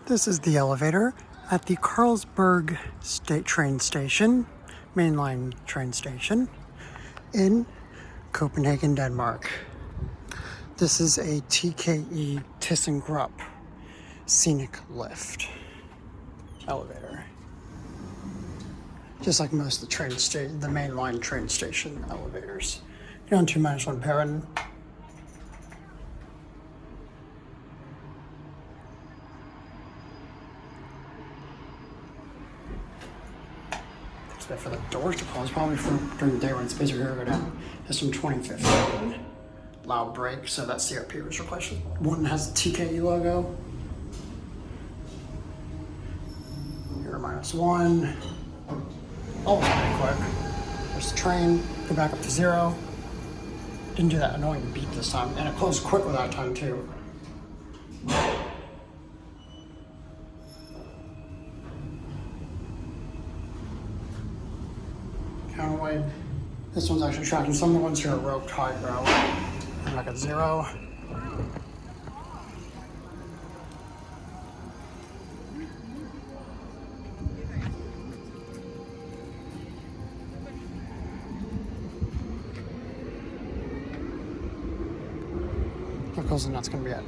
This is the elevator at the Carlsberg train station, mainline train station, in Copenhagen, Denmark. This is a TKE Thyssenkrupp scenic lift elevator. Just like most of the the mainline train station elevators. You're on 2-1 pairing. For the doors to close, probably for during the day when it's busier here, go down. This from 2015. Loud brake, so that CRP was replaced. One has the TKE logo. Here, -1. Always pretty quick. There's the train, go back up to 0. Didn't do that annoying beep this time, and it closed quick with that time too. Counterweight. This one's actually tracking. Some of the ones here are roped hydro. I'm back at 0. Because that's going to be it.